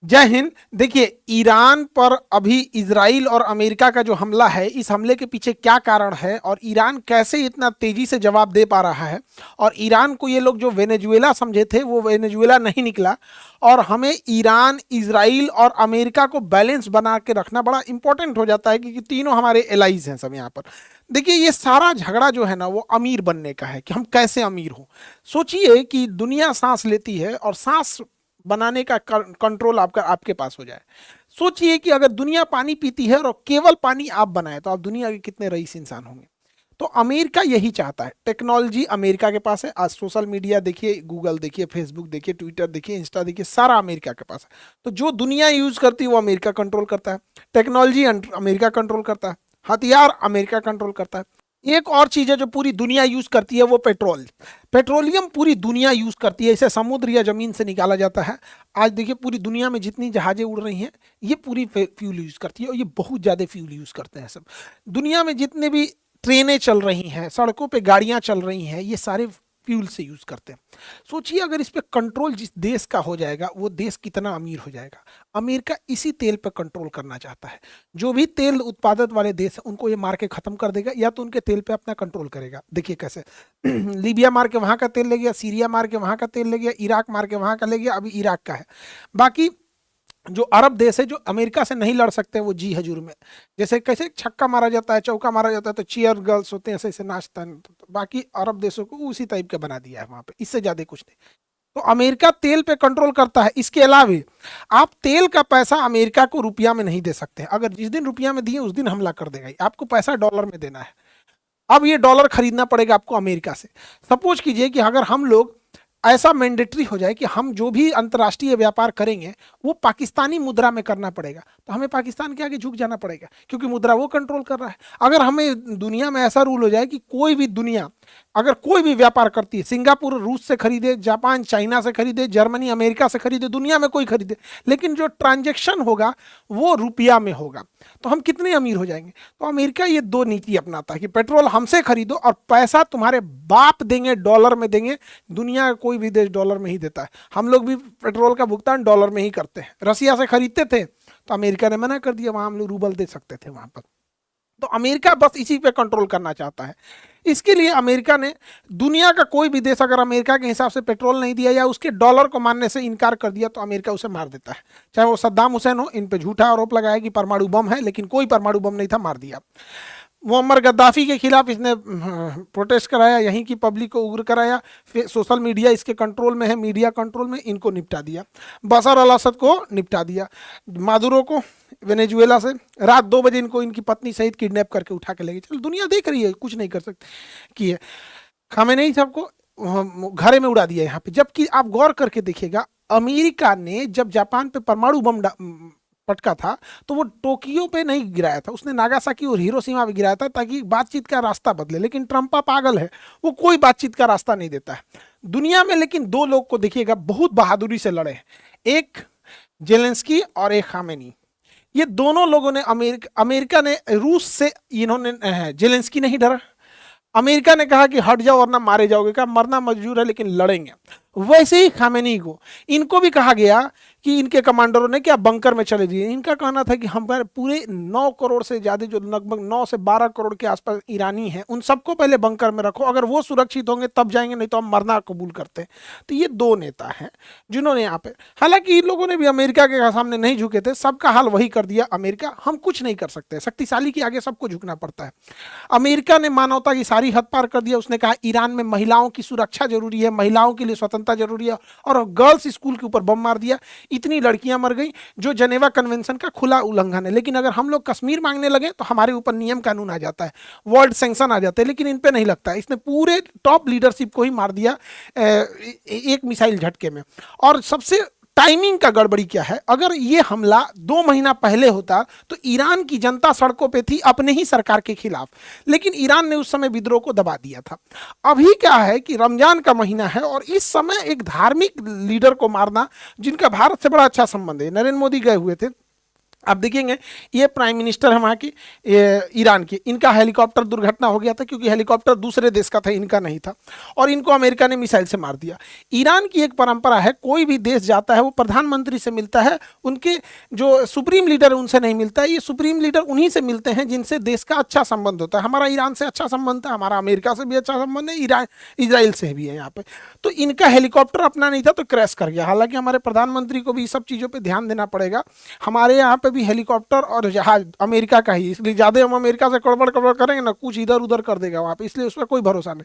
जय हिंद। देखिए, ईरान पर अभी इजराइल और अमेरिका का जो हमला है, इस हमले के पीछे क्या कारण है और ईरान कैसे इतना तेजी से जवाब दे पा रहा है। और ईरान को ये लोग जो वेनेजुएला समझे थे वो वेनेजुएला नहीं निकला। और हमें ईरान, इजराइल और अमेरिका को बैलेंस बना के रखना बड़ा इंपॉर्टेंट हो जाता है, क्योंकि तीनों हमारे एलाइज हैं सब यहाँ पर। देखिए, ये सारा झगड़ा जो है ना, वो अमीर बनने का है कि हम कैसे अमीर हों। सोचिए कि दुनिया सांस लेती है और सांस बनाने का कंट्रोल आपका आपके पास हो जाए। सोचिए कि अगर दुनिया पानी पीती है और केवल पानी आप बनाए, तो आप दुनिया के कितने रईस इंसान होंगे। तो अमेरिका यही चाहता है। टेक्नोलॉजी अमेरिका के पास है। आज सोशल मीडिया देखिए, गूगल देखिए, फेसबुक देखिए, ट्विटर देखिए, इंस्टा देखिए, सारा अमेरिका के पास है। तो जो दुनिया यूज करती है वो अमेरिका कंट्रोल करता है। टेक्नोलॉजी अमेरिका कंट्रोल करता है। हथियार अमेरिका कंट्रोल करता है। एक और चीज है जो पूरी दुनिया यूज करती है, वो पेट्रोल। पेट्रोलियम पूरी दुनिया यूज करती है। इसे समुद्र या जमीन से निकाला जाता है। आज देखिए, पूरी दुनिया में जितनी जहाजें उड़ रही हैं, ये पूरी फ्यूल यूज करती है, और ये बहुत ज्यादा फ्यूल यूज करते हैं सब। दुनिया में जितने भी ट्रेनें चल रही हैं, सड़कों पे गाड़ियां चल रही हैं, ये सारे फ्यूल से यूज करते हैं। सोचिए, अगर इस पे कंट्रोल जिस देश का हो जाएगा, वो देश कितना अमीर हो जाएगा। अमेरिका इसी तेल पे कंट्रोल करना चाहता है। जो भी तेल उत्पादक वाले देश हैं, उनको ये मार के खत्म कर देगा, या तो उनके तेल पे अपना कंट्रोल करेगा। देखिए कैसे लीबिया मार के वहां का तेल ले गया, सीरिया मार के वहां का तेल ले गया, इराक मार के वहां का ले गया, अभी इराक का है। बाकी जो अरब देश है, जो अमेरिका से नहीं लड़ सकते, वो जी हजूर में। जैसे कैसे छक्का मारा जाता है, चौका मारा जाता है, तो चीयर गर्ल्स होते हैं, ऐसे ऐसे नाचता है। तो बाकी अरब देशों को उसी टाइप का बना दिया है वहां पे, इससे ज्यादा कुछ नहीं। तो अमेरिका तेल पे कंट्रोल करता है। इसके अलावा आप तेल का पैसा अमेरिका को रुपया में नहीं दे सकते। अगर जिस दिन रुपया में दिए, उस दिन हमला कर देगा। आपको पैसा डॉलर में देना है। अब ये डॉलर खरीदना पड़ेगा आपको अमेरिका से। सपोज कीजिए कि अगर हम लोग ऐसा मैंडेटरी हो जाए कि हम जो भी अंतर्राष्ट्रीय व्यापार करेंगे, वो पाकिस्तानी मुद्रा में करना पड़ेगा, तो हमें पाकिस्तान के आगे झुक जाना पड़ेगा, क्योंकि मुद्रा वो कंट्रोल कर रहा है। अगर हमें दुनिया में ऐसा रूल हो जाए कि कोई भी दुनिया अगर कोई भी व्यापार करती है, सिंगापुर रूस से खरीदे, जापान चाइना से खरीदे, जर्मनी अमेरिका से खरीदे, दुनिया में कोई खरीदे, लेकिन जो ट्रांजेक्शन होगा वो रुपया में होगा, तो हम कितने अमीर हो जाएंगे। तो अमेरिका ये दो नीति अपनाता है कि पेट्रोल हमसे खरीदो और पैसा तुम्हारे बाप देंगे, डॉलर में देंगे। दुनिया का कोई भी देश डॉलर में ही देता है। हम लोग भी पेट्रोल का भुगतान डॉलर में ही करते हैं। रसिया से खरीदते थे, तो अमेरिका ने मना कर दिया, वहां हम लोग रूबल दे सकते थे वहां पर। तो अमेरिका बस इसी पे कंट्रोल करना चाहता है। इसके लिए अमेरिका ने, दुनिया का कोई भी देश अगर अमेरिका के हिसाब से पेट्रोल नहीं दिया या उसके डॉलर को मानने से इनकार कर दिया, तो अमेरिका उसे मार देता है। चाहे वो सद्दाम हुसैन हो। इन पे झूठा आरोप लगाया कि परमाणु बम है, लेकिन कोई परमाणु बम नहीं था, मार दिया। मुअम्मर गद्दाफी के खिलाफ इसने प्रोटेस्ट कराया, यहीं की पब्लिक को उग्र कराया। फिर सोशल मीडिया इसके कंट्रोल में है, मीडिया कंट्रोल में, इनको निपटा दिया। बशर अल असद को निपटा दिया। मादुरो को वेनेजुएला से रात 2 बजे इनको इनकी पत्नी सहित किडनैप करके उठा के ले गए। चलो, दुनिया देख रही है, कुछ नहीं कर सकती कि है। खामेनेई साहब को घरे में उड़ा दिया यहाँ पे। जबकि आप गौर करके देखिएगा, अमेरिका ने जब जापान पे परमाणु बम पटका था, तो वो टोक्यो पे नहीं गिराया था, उसने नागासाकी और हिरोशिमा पे गिराया था, ताकि बातचीत का रास्ता बदले। लेकिन ट्रंपा पागल है, वो कोई बातचीत का रास्ता नहीं देता है दुनिया में। लेकिन दो लोग को देखिएगा, बहुत बहादुरी से लड़े हैं। एक जेलेंस्की और एक खामेनी। ये दोनों लोगों ने, अमेरिका ने रूस से, इन्होंने, जेलेंस्की नहीं डरा। अमेरिका ने कहा कि हट जाओ वरना मारे जाओगे, कहा मरना मंजूर है लेकिन लड़ेंगे। वैसे ही खामेनी को, इनको भी कहा गया कि इनके कमांडरों ने क्या बंकर में चले जाइए। इनका कहना था कि हमारे पूरे 9 करोड़ से ज्यादा, जो लगभग 9 से 12 करोड़ के आसपास ईरानी हैं, उन सबको पहले बंकर में रखो, अगर वो सुरक्षित होंगे तब जाएंगे, नहीं तो हम मरना कबूल करते हैं। तो ये दो नेता हैं जिन्होंने यहाँ पे, हालांकि इन लोगों ने भी अमेरिका के सामने नहीं झुके थे, सबका हाल वही कर दिया। अमेरिका, हम कुछ नहीं कर सकते, शक्तिशाली के आगे सबको झुकना पड़ता है। अमेरिका ने मानवता की सारी हद पार कर दिया। उसने कहा ईरान में महिलाओं की सुरक्षा जरूरी है, महिलाओं के लिए स्वतंत्रता जरूरी है, और गर्ल्स स्कूल के ऊपर बम मार दिया। इतनी लड़कियां मर गई, जो जेनेवा कन्वेंशन का खुला उल्लंघन है। लेकिन अगर हम लोग कश्मीर मांगने लगे, तो हमारे ऊपर नियम कानून आ जाता है, वर्ल्ड सैंक्शन आ जाते हैं। लेकिन इन पे नहीं लगता है। इसने पूरे टॉप लीडरशिप को ही मार दिया एक मिसाइल झटके में। और सबसे टाइमिंग का गड़बड़ी क्या है, अगर ये हमला 2 महीना पहले होता, तो ईरान की जनता सड़कों पे थी अपने ही सरकार के खिलाफ। लेकिन ईरान ने उस समय विद्रोह को दबा दिया था। अभी क्या है कि रमजान का महीना है, और इस समय एक धार्मिक लीडर को मारना, जिनका भारत से बड़ा अच्छा संबंध है, नरेंद्र मोदी गए हुए थे, आप देखेंगे ये प्राइम मिनिस्टर है वहाँ की, ईरान की, इनका हेलीकॉप्टर दुर्घटना हो गया था क्योंकि हेलीकॉप्टर दूसरे देश का था, इनका नहीं था, और इनको अमेरिका ने मिसाइल से मार दिया। ईरान की एक परंपरा है, कोई भी देश जाता है वो प्रधानमंत्री से मिलता है, उनके जो सुप्रीम लीडर है उनसे नहीं मिलता है। ये सुप्रीम लीडर उन्हीं से मिलते हैं जिनसे देश का अच्छा संबंध होता है। हमारा ईरान से अच्छा संबंध है, हमारा अमेरिका से भी अच्छा संबंध है, इसराइल से भी है यहाँ पे। तो इनका हेलीकॉप्टर अपना नहीं था तो क्रैश कर गया। हालांकि हमारे प्रधानमंत्री को भी सब चीज़ों पर ध्यान देना पड़ेगा। हमारे यहाँ पे भी हेलीकॉप्टर और जहाज अमेरिका का ही, इसलिए ज़्यादा हम अमेरिका से कड़बड़ कड़बड़ करेंगे ना, कुछ इधर उधर कर देगा वहाँ पे, इसलिए उस पर कोई भरोसा नहीं।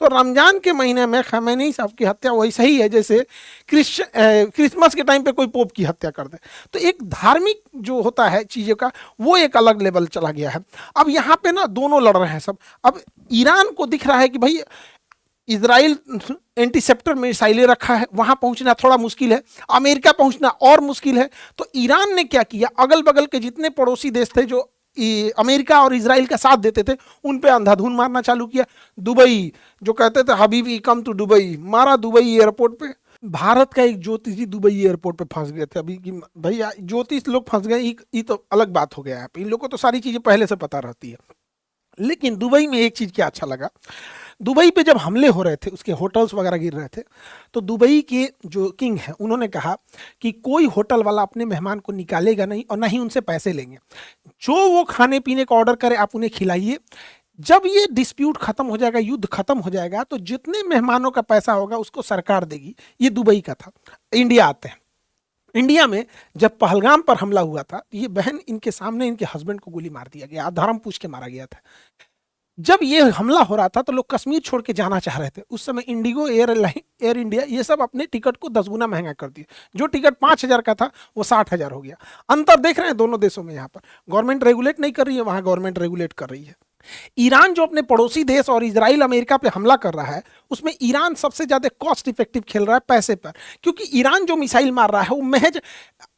तो रमजान के महीने में खमैनी साहब की हत्या वैसे ही है जैसे क्रिसमस के टाइम पे कोई पोप की हत्या कर दे। तो एक धार्मिक जो होता है चीज़ों का वो एक अलग लेवल चला गया है। अब यहाँ पे ना दोनों लड़ रहे हैं सब। अब ईरान को दिख रहा है कि भाई इजराइल एंटीसेप्टर मिसाइलें रखा है, वहां पहुंचना थोड़ा मुश्किल है, अमेरिका पहुंचना और मुश्किल है। तो ईरान ने क्या किया, अगल बगल के जितने पड़ोसी देश थे जो अमेरिका और इजराइल का साथ देते थे उन पे अंधाधुन मारना चालू किया। दुबई जो कहते थे हबीबी कम टू दुबई, मारा दुबई एयरपोर्ट पे। भारत का एक ज्योतिषी दुबई एयरपोर्ट पे फंस गए थे अभी कि भाई ज्योतिष लोग फंस गए, ये तो अलग बात हो गया है। इन लोगों को तो सारी चीजें पहले से पता रहती है। लेकिन दुबई में एक चीज क्या अच्छा लगा, दुबई पे जब हमले हो रहे थे, उसके होटल्स वगैरह गिर रहे थे, तो दुबई के जो किंग हैं उन्होंने कहा कि कोई होटल वाला अपने मेहमान को निकालेगा नहीं और ना ही उनसे पैसे लेंगे, जो वो खाने पीने का ऑर्डर करे आप उन्हें खिलाइए। जब ये डिस्प्यूट खत्म हो जाएगा, युद्ध खत्म हो जाएगा, तो जितने मेहमानों का पैसा होगा उसको सरकार देगी। ये दुबई का था। इंडिया आते हैं, इंडिया में जब पहलगाम पर हमला हुआ था, ये बहन इनके सामने इनके हस्बैंड को गोली मार दिया गया, धर्म पूछ के मारा गया था। जब ये हमला हो रहा था तो लोग कश्मीर छोड़ के जाना चाह रहे थे। उस समय इंडिगो, एयर इंडिया, ये सब अपने टिकट को 10 गुना महंगा कर दिए। जो टिकट 5,000 का था वो 60,000 हो गया। अंतर देख रहे हैं दोनों देशों में। यहाँ पर गवर्नमेंट रेगुलेट नहीं कर रही है, वहां गवर्नमेंट रेगुलेट कर रही है। ईरान जो अपने पड़ोसी देश और इजराइल अमेरिका पे हमला कर रहा है, उसमें ईरान सबसे ज्यादा कॉस्ट इफेक्टिव खेल रहा है पैसे पर, क्योंकि ईरान जो मिसाइल मार रहा है वो महज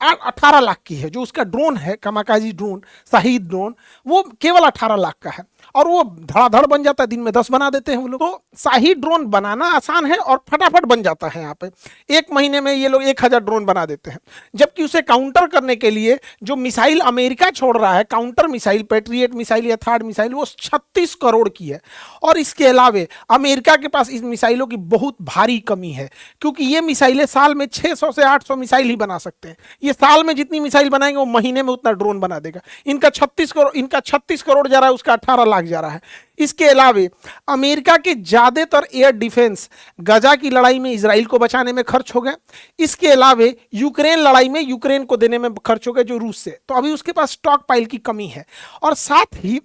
18 लाख की है। जो उसका ड्रोन है, कामाकाजी ड्रोन, शाहीद ड्रोन, वो केवल 18 लाख का है और वो धड़ाधड़ बन जाता है। दिन में 10 बना देते हैं वो लोग। तो शाहीद ड्रोन बनाना आसान है और फटाफट बन जाता है। यहाँ पे 1 महीने में ये लोग 1000 ड्रोन बना देते हैं। जबकि उसे काउंटर करने के लिए जो मिसाइल अमेरिका छोड़ रहा है, काउंटर मिसाइल, पैट्रियट मिसाइल या थर्ड मिसाइल, वो 36 करोड़ की है। और इसके अलावे अमेरिका के पास इस मिसाइलों की बहुत भारी कमी है, क्योंकि ये मिसाइलें साल में 600 से 800 मिसाइल ही बना सकते हैं। ये साल में जितनी मिसाइल बनाएंगे वो महीने में उतना ड्रोन बना देगा। इनका 36 करोड़ जा रहा है, उसका 18 लाख जा रहा है। इसके अलावे अमेरिका के ज्यादातर एयर डिफेंस गजा की लड़ाई में इजराइल को बचाने में खर्च हो गए। इसके अलावे यूक्रेन लड़ाई में यूक्रेन को देने में खर्च हो गए जो रूस से। तो अभी उसके पास स्टॉक पाइल की कमी है। और साथ ही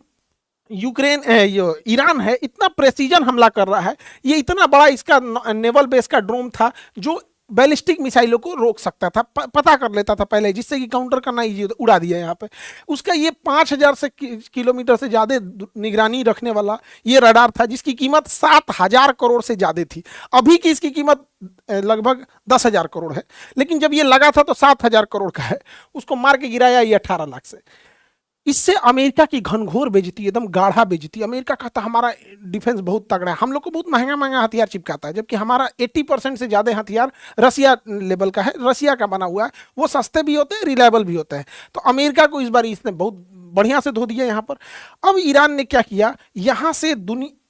ईरान है, इतना प्रेसिजन हमला कर रहा है। ये इतना बड़ा इसका नेवल बेस का ड्रोन था जो बैलिस्टिक मिसाइलों को रोक सकता था, पता कर लेता था पहले, जिससे कि काउंटर करना इजी होता। उड़ा दिया यहाँ पे उसका। ये 5000 से किलोमीटर से ज़्यादा निगरानी रखने वाला ये रडार था, जिसकी कीमत 7000 करोड़ से ज़्यादा थी। अभी की इसकी कीमत लगभग 10,000 करोड़ है, लेकिन जब ये लगा था तो 7000 करोड़ का है। उसको मार के गिराया ये 18 लाख से। इससे अमेरिका की घनघोर बेइज्जती, एकदम गाढ़ा बेइज्जती। अमेरिका कहता हमारा डिफेंस बहुत तगड़ा है, हम लोग को बहुत महंगा महंगा हथियार चिपकाता है, जबकि हमारा 80% से ज़्यादा हथियार रसिया लेवल का है, रसिया का बना हुआ है। वो सस्ते भी होते हैं, रिलायबल भी होते हैं। तो अमेरिका को इस बार इसने बहुत बढ़िया से धो दिया यहाँ पर। अब ईरान ने क्या किया, यहाँ से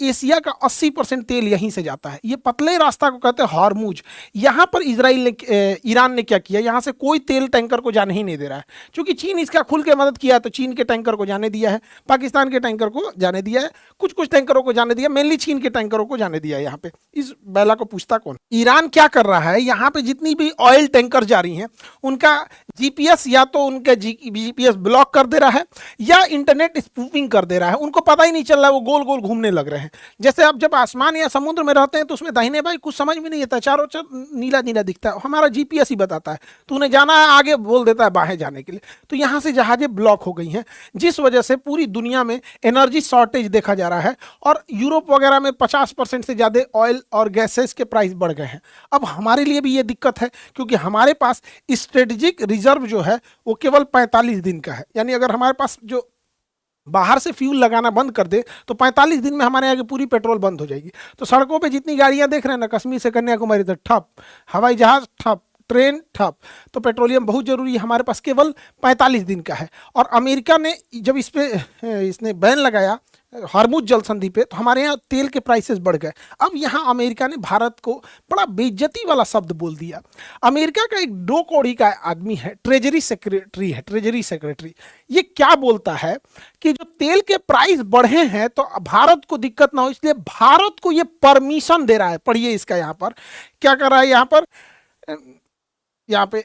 एशिया का 80% तेल यहीं से जाता है। ये पतले रास्ता को कहते हैं हॉर्मुज। यहाँ पर ईरान ने क्या किया, यहाँ से कोई तेल टैंकर को जाने ही नहीं दे रहा है, क्योंकि चीन इसका खुल के मदद किया है। तो चीन के टैंकर को जाने दिया है, पाकिस्तान के टैंकर को जाने दिया है, कुछ कुछ टैंकरों को जाने दिया, मेनली चीन के टैंकरों को जाने दिया है। यहाँ पे इस बैला को पूछता कौन। ईरान क्या कर रहा है, यहाँ पे जितनी भी ऑयल टैंकर जा रही हैं उनका जीपीएस या तो उनका जीपीएस ब्लॉक कर दे रहा है या इंटरनेट स्पूफिंग कर दे रहा है। उनको पता ही नहीं चल रहा है, वो गोल गोल घूमने लग रहे हैं। जैसे आप जब आसमान या समुद्र में रहते हैं तो उसमें दाहिने बाएं कुछ समझ में नहीं आता, चारों नीला नीला दिखता है, हमारा जीपीएस ही बताता है। तो उन्हें जाना है आगे, बोल देता है बाहें जाने के लिए। तो यहाँ से जहाजें ब्लॉक हो गई हैं, जिस वजह से पूरी दुनिया में एनर्जी शॉर्टेज देखा जा रहा है। और यूरोप वगैरह में 50% से ज़्यादा ऑयल और गैसेस के प्राइस बढ़ गए हैं। अब हमारे लिए भी ये दिक्कत है, क्योंकि हमारे पास स्ट्रेटेजिक रिजर्व जो है वो केवल 45 दिन का है। यानी अगर हमारे पास जो बाहर से फ्यूल लगाना बंद कर दे तो 45 दिन में हमारे यहाँ की पूरी पेट्रोल बंद हो जाएगी। तो सड़कों पे जितनी गाड़ियां देख रहे हैं ना, कश्मीर से कन्याकुमारी तक ठप, हवाई जहाज ठप ट्रेन ठप, तो पेट्रोलियम बहुत जरूरी है, हमारे पास केवल 45 दिन का है। और अमेरिका ने जब इस पे इसने बैन लगाया हार्मुज जल संधि पे, तो हमारे यहाँ तेल के प्राइसेस बढ़ गए। अब यहाँ अमेरिका ने भारत को बड़ा बेइज्जती वाला शब्द बोल दिया। अमेरिका का एक 2 कौड़ी का आदमी है, ट्रेजरी सेक्रेटरी, ये क्या बोलता है कि जो तेल के प्राइस बढ़े हैं तो भारत को दिक्कत ना हो, इसलिए भारत को ये परमिशन दे रहा है। पढ़िए इसका, यहाँ पर क्या कर रहा है, यहाँ पे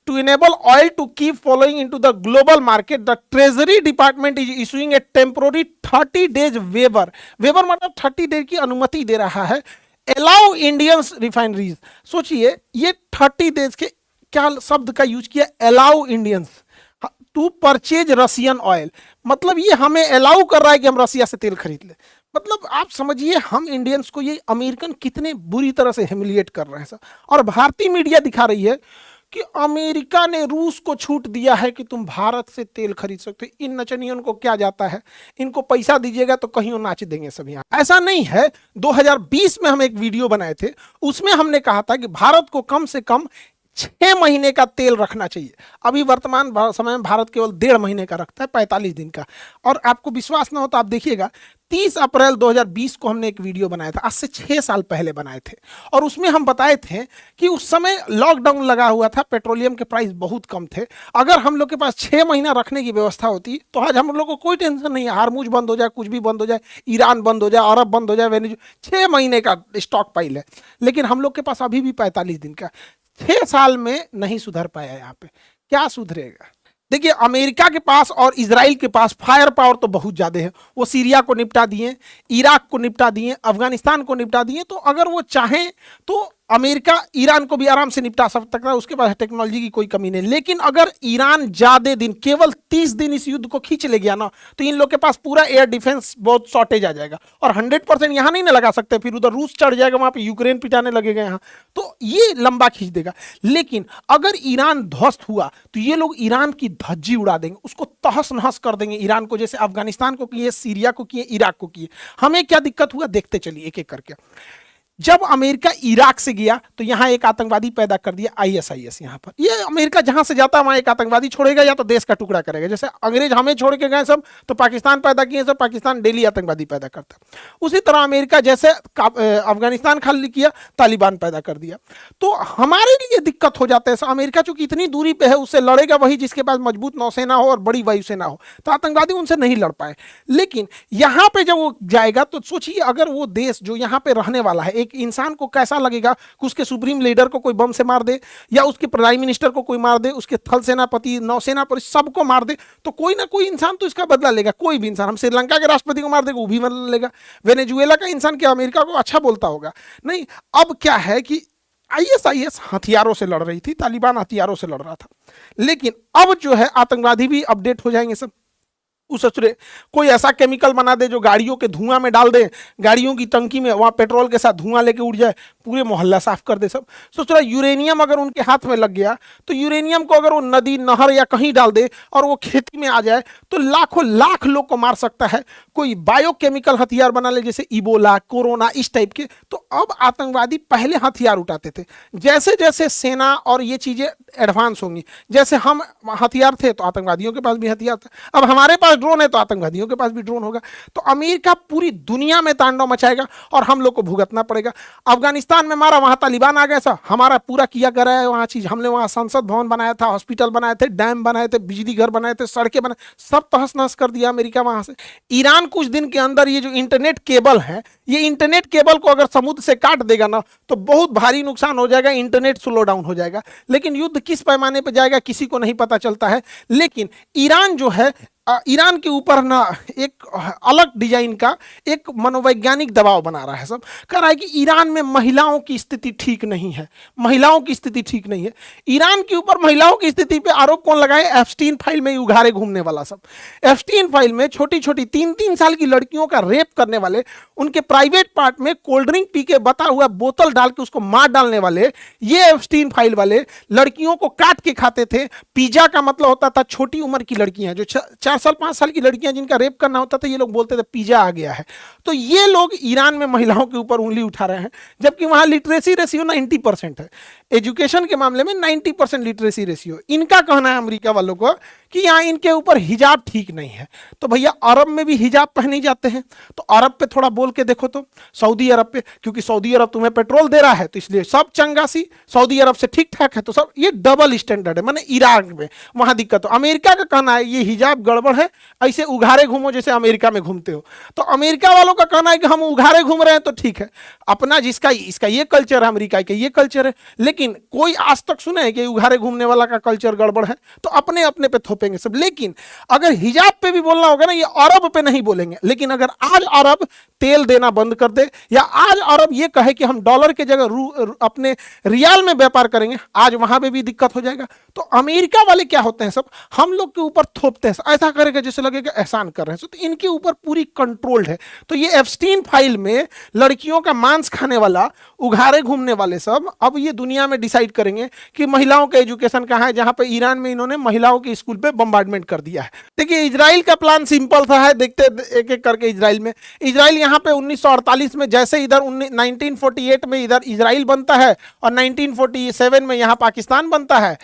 to enable oil to keep flowing into the global market, the Treasury Department is issuing a temporary 30 days waiver मतलब 30 डेज की अनुमति दे रहा है, allow Indian refineries। सोचिए ये 30 डेज के क्या शब्द का यूज किया, allow Indians to purchase Russian oil, मतलब ये हमें अलाउ कर रहा है कि हम रसिया से तेल खरीद ले। मतलब आप समझिए हम इंडियंस को ये अमेरिकन कितने बुरी तरह से हेमिलिएट कर रहे हैं सर। और भारतीय मीडिया दिखा रही है कि अमेरिका ने रूस को छूट दिया है कि तुम भारत से तेल खरीद सकते हो। इन नचनियों को क्या जाता है, इनको पैसा दीजिएगा तो कहीं नाच देंगे सब यहाँ। ऐसा नहीं है, 2020 में हम एक वीडियो बनाए थे, उसमें हमने कहा था कि भारत को कम से कम 6 महीने का तेल रखना चाहिए। अभी वर्तमान समय में भारत केवल 1.5 महीने का रखता है, 45 दिन का। और आपको विश्वास ना हो तो आप देखिएगा, 30 अप्रैल 2020 को हमने एक वीडियो बनाया था, आज से 6 साल पहले बनाए थे, और उसमें हम बताए थे कि उस समय लॉकडाउन लगा हुआ था, पेट्रोलियम के प्राइस बहुत कम थे। अगर हम लोग के पास 6 महीना रखने की व्यवस्था होती तो आज हम लोग को कोई टेंशन नहीं है, हार्मुज बंद हो जाए, कुछ भी बंद हो जाए, ईरान बंद हो जाए, अरब बंद हो जाए, वेनेजुएला, 6 महीने का स्टॉक पाइल है। लेकिन हम लोग के पास अभी भी 45 दिन का। 6 साल में नहीं सुधर पाया, यहाँ पे क्या सुधरेगा। देखिए अमेरिका के पास और इजराइल के पास फायर पावर तो बहुत ज्यादा है, वो सीरिया को निपटा दिए, इराक को निपटा दिए, अफगानिस्तान को निपटा दिए, तो अगर वो चाहें तो अमेरिका ईरान को भी आराम से निपटा सकता है, उसके पास टेक्नोलॉजी की कोई कमी नहीं। लेकिन अगर ईरान ज्यादा दिन, केवल 30 दिन इस युद्ध को खींच ले गया ना, तो इन लोग के पास पूरा एयर डिफेंस बहुत शॉर्टेज आ जाएगा, और 100% यहाँ नहीं ना लगा सकते, फिर उधर रूस चढ़ जाएगा, वहां पे यूक्रेन पिटाने लगेगा यहाँ, तो ये लंबा खींच देगा। लेकिन अगर ईरान ध्वस्त हुआ तो ये लोग ईरान की धज्जी उड़ा देंगे, उसको तहस नहस कर देंगे ईरान को, जैसे अफगानिस्तान को किए, सीरिया को किए, इराक को किए। हमें क्या दिक्कत हुआ देखते चलिए एक एक करके। जब अमेरिका इराक से गया तो यहां एक आतंकवादी पैदा कर दिया, आईएसआईएस। यहां पर ये अमेरिका जहां से जाता है वहां एक आतंकवादी छोड़ेगा या तो देश का टुकड़ा करेगा। जैसे अंग्रेज हमें छोड़ के गए सब, तो पाकिस्तान पैदा किए सब, पाकिस्तान डेली आतंकवादी पैदा करता। उसी तरह अमेरिका जैसे अफगानिस्तान खाली किया, तालिबान पैदा कर दिया। तो हमारे लिए दिक्कत हो जाता है। अमेरिका चूंकि इतनी दूरी पे है, उससे लड़ेगा वही जिसके पास मजबूत नौसेना हो और बड़ी वायुसेना हो, तो आतंकवादी उनसे नहीं लड़ पाए। लेकिन यहां पे जब वो जाएगा तो सोचिए, अगर वो देश जो यहां पे रहने वाला है, एक इंसान को कैसा लगेगा कि उसके सुप्रीम लीडर को कोई बम से मार दे, या उसके प्राइम मिनिस्टर को कोई मार दे, उसके थल सेनापति, नौसेना पर सबको मार दे, तो कोई ना कोई इंसान तो इसका बदला लेगा। कोई भी इंसान, हम श्रीलंका के राष्ट्रपति को मार देगा, वो भी बदला लेगा। वेनेजुएला का इंसान क्या अमेरिका को अच्छा बोलता होगा? नहीं। अब क्या है कि आईएसआईएस हथियारों से लड़ रही थी, तालिबान हथियारों से लड़ रहा था, लेकिन अब जो है आतंकवादी भी अपडेट हो जाएंगे सब। उसरे कोई ऐसा केमिकल बना दे जो गाड़ियों के धुआं में डाल दे, गाड़ियों की टंकी में वहां पेट्रोल के साथ धुआं लेके उड़ जाए, पूरे मोहल्ला साफ कर दे सब। सोच रहा यूरेनियम अगर उनके हाथ में लग गया तो यूरेनियम को अगर वो नदी, नहर या कहीं डाल दे और वो खेती में आ जाए तो लाखों लाख लोग को मार सकता है। कोई बायोकेमिकल हथियार बना ले, जैसे इबोला, कोरोना, इस टाइप के। तो अब आतंकवादी पहले हथियार उठाते थे, जैसे जैसे सेना और ये चीजें एडवांस होंगी, जैसे हम हथियार थे तो आतंकवादियों के पास भी हथियार था, अब हमारे पास ड्रोन है तो आतंकवादियों के पास भी ड्रोन होगा। तो अमेरिका पूरी दुनिया में तांडव मचाएगा और हम लोग को भुगतना पड़ेगा। अफगानिस्तान में मारा, वहां तालिबान आ गया, सा हमारा पूरा किया करा है वहां चीज। हमने वहां संसद भवन बनाया था, हॉस्पिटल बनाए थे, डैम बनाए थे, बिजली घर बनाए थे, सड़कें बनाए, सब तहस नहस कर दिया अमेरिका वहां से। ईरान कुछ दिन के अंदर ये जो इंटरनेट केबल है, ये इंटरनेट केबल को अगर समुद्र से काट देगा ना तो बहुत भारी नुकसान हो जाएगा, इंटरनेट स्लो डाउन हो जाएगा। लेकिन युद्ध किस पैमाने पर जाएगा किसी को नहीं पता चलता है। लेकिन ईरान जो है, ईरान के ऊपर ना एक अलग डिजाइन का एक मनोवैज्ञानिक दबाव बना रहा है सब। कह रहा है कि ईरान में महिलाओं की स्थिति ठीक नहीं है, महिलाओं की स्थिति ठीक नहीं है। ईरान के ऊपर महिलाओं की स्थिति पे आरोप कौन लगाए? एप्स्टीन फाइल में उघारे घूमने वाला सब। एप्स्टीन फाइल में छोटी छोटी 3-3 साल की लड़कियों का रेप करने वाले, उनके प्राइवेट पार्ट में कोल्ड ड्रिंक पी के बता हुआ बोतल डाल के उसको मार डालने वाले, ये एप्स्टीन फाइल वाले लड़कियों को काट के खाते थे। पिज्जा का मतलब होता था छोटी उम्र की लड़कियां जो 4 4 साल 5 साल की लड़कियां जिनका रेप करना होता था, ये लोग बोलते थे पिज्जा आ गया है। तो ये लोग ईरान में महिलाओं के ऊपर उंगली उठा रहे हैं, जबकि वहां लिटरेसी रेशियो 90% है। एजुकेशन के मामले में 90% लिटरेसी रेशियो। इनका कहना है अमेरिका वालों को कि यहाँ इनके ऊपर हिजाब ठीक नहीं है। तो भैया अरब में भी हिजाब पहने जाते हैं, तो अरब पे थोड़ा बोल के देखो तो, सऊदी अरब पे, क्योंकि सऊदी अरब तुम्हें पेट्रोल दे रहा है तो इसलिए सब चंगासी, सऊदी अरब से ठीक ठाक है तो सब, ये डबल स्टैंडर्ड है। माने ईरान में वहां दिक्कत हो। अमेरिका का कहना है ये हिजाब गड़बड़ है, ऐसे उघारे घूमो जैसे अमेरिका में घूमते हो। तो अमेरिका वालों का कहना है कि हम उघारे घूम रहे हैं तो ठीक है, अपना जिसका इसका ये कल्चर है, अमेरिका का ये कल्चर है। लेकिन कोई आज तक सुने है कि उघारे घूमने वाला का कल्चर गड़बड़ है? तो अपने अपने पे थोपेंगे सब। लेकिन अगर हिजाब पे भी बोलना होगा ना, ये अरब पे नहीं बोलेंगे। लेकिन अगर आज अरब तेल देना बंद कर दे, या आज अरब ये कहे कि हम डॉलर के जगह अपने रियाल में व्यापार करेंगे, आज वहां पे भी दिक्कत हो जाएगा। तो अमेरिका वाले क्या होते हैं सब, हम लोग के ऊपर थोपते हैं, ऐसा करेगा जैसे लगेगा एहसान कर रहे हैं। तो इनके ऊपर पूरी कंट्रोल्ड है। तो ये एप्स्टीन फाइल में लड़कियों का मांस खाने वाला, उघारे घूमने वाले सब अब ये दुनिया में डिसाइड करेंगे कि महिलाओं का एजुकेशन कहाँ है, जहां पे ईरान में इन्होंने महिलाओं के स्कूल पे बम्बार्डमेंट कर दिया है। देखिए इजराइल का प्लान सिंपल सा है, देखते एक एक करके। इजराइल यहाँ पे 1948 में जैसे इधर 1948 में इधर इजराइल बनता है और 1947 में यहाँ पाकिस्तान बनता है।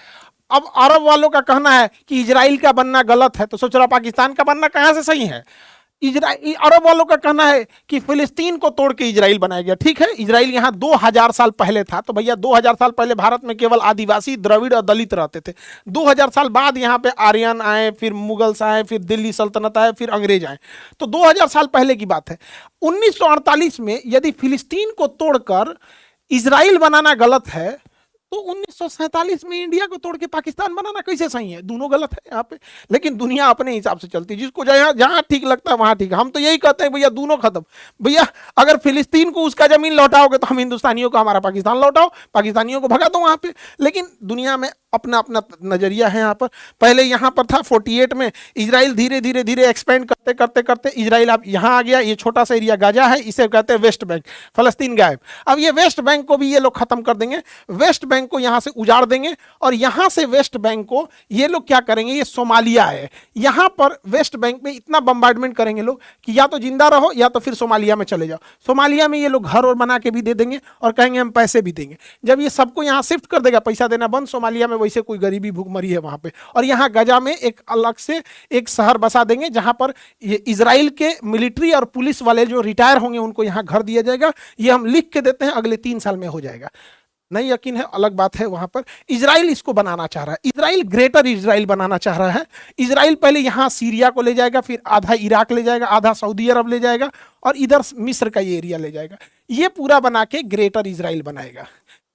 अब अरब वालों का कहना है कि इजराइल का बनना गलत है, तो सोच रहा पाकिस्तान का बनना कहां से सही है। अरब वालों का कहना है कि फिलिस्तीन को तोड़ के इजराइल बनाया गया। ठीक है, इजराइल यहाँ 2000 साल पहले था, तो भैया 2000 साल पहले भारत में केवल आदिवासी, द्रविड़ और दलित रहते थे। 2000 साल बाद यहाँ पे आर्यन आए, फिर मुगल्स आए, फिर दिल्ली सल्तनत आए, फिर अंग्रेज आए। तो 2000 साल पहले की बात है। 1948 में यदि फिलिस्तीन को तोड़कर इजराइल बनाना गलत है, तो 1947 में इंडिया को तोड़ के पाकिस्तान बनाना कैसे सही है? दोनों गलत है यहाँ पे। लेकिन दुनिया अपने हिसाब से चलती है, जिसको जहां जहां ठीक लगता है वहां ठीक है। हम तो यही कहते हैं भैया दोनों खत्म। भैया अगर फिलिस्तीन को उसका जमीन लौटाओगे तो हम हिंदुस्तानियों को हमारा पाकिस्तान लौटाओ, पाकिस्तानियों को भगा दो वहां पे। लेकिन दुनिया में अपना अपना नजरिया है यहाँ पर। पहले यहाँ पर था 48 में, इजराइल धीरे धीरे धीरे एक्सपेंड करते करते करते इजराइल अब यहाँ आ गया। ये छोटा सा एरिया गाजा है, इसे कहते हैं वेस्ट बैंक, फलस्तीन गायब। अब ये वेस्ट बैंक को भी ये लोग खत्म कर देंगे, वेस्ट बैंक को यहाँ से उजाड़ देंगे। और यहाँ से वेस्ट बैंक को ये लोग क्या करेंगे, ये सोमालिया है, यहाँ पर वेस्ट बैंक में इतना बम्बार्डमेंट करेंगे लोग कि या तो जिंदा रहो या तो फिर सोमालिया में चले जाओ। सोमालिया में ये लोग घर और बना के भी दे देंगे और कहेंगे हम पैसे भी देंगे। जब ये सबको यहाँ शिफ्ट कर देगा, पैसा देना बंद, सोमालिया में वैसे कोई गरीबी भूखमरी है वहां पे, और यहाँ गजा में एक अलग से एक शहर बसा देंगे जहां पर ये इजराइल के मिलिट्री और पुलिस वाले जो रिटायर होंगे उनको यहाँ घर दिया जाएगा। ये हम लिख के देते हैं, अगले 3 साल में हो जाएगा। नहीं यकीन है अलग बात है। वहां पर इजराइल इसको बनाना चाह रहा है, इजराइल ग्रेटर इजराइल बनाना चाह रहा है। इजराइल पहले यहाँ सीरिया को ले जाएगा, फिर आधा इराक ले जाएगा, आधा सऊदी अरब ले जाएगा और इधर मिस्र का ये एरिया ले जाएगा। ये पूरा बना के ग्रेटर इजराइल बनाएगा।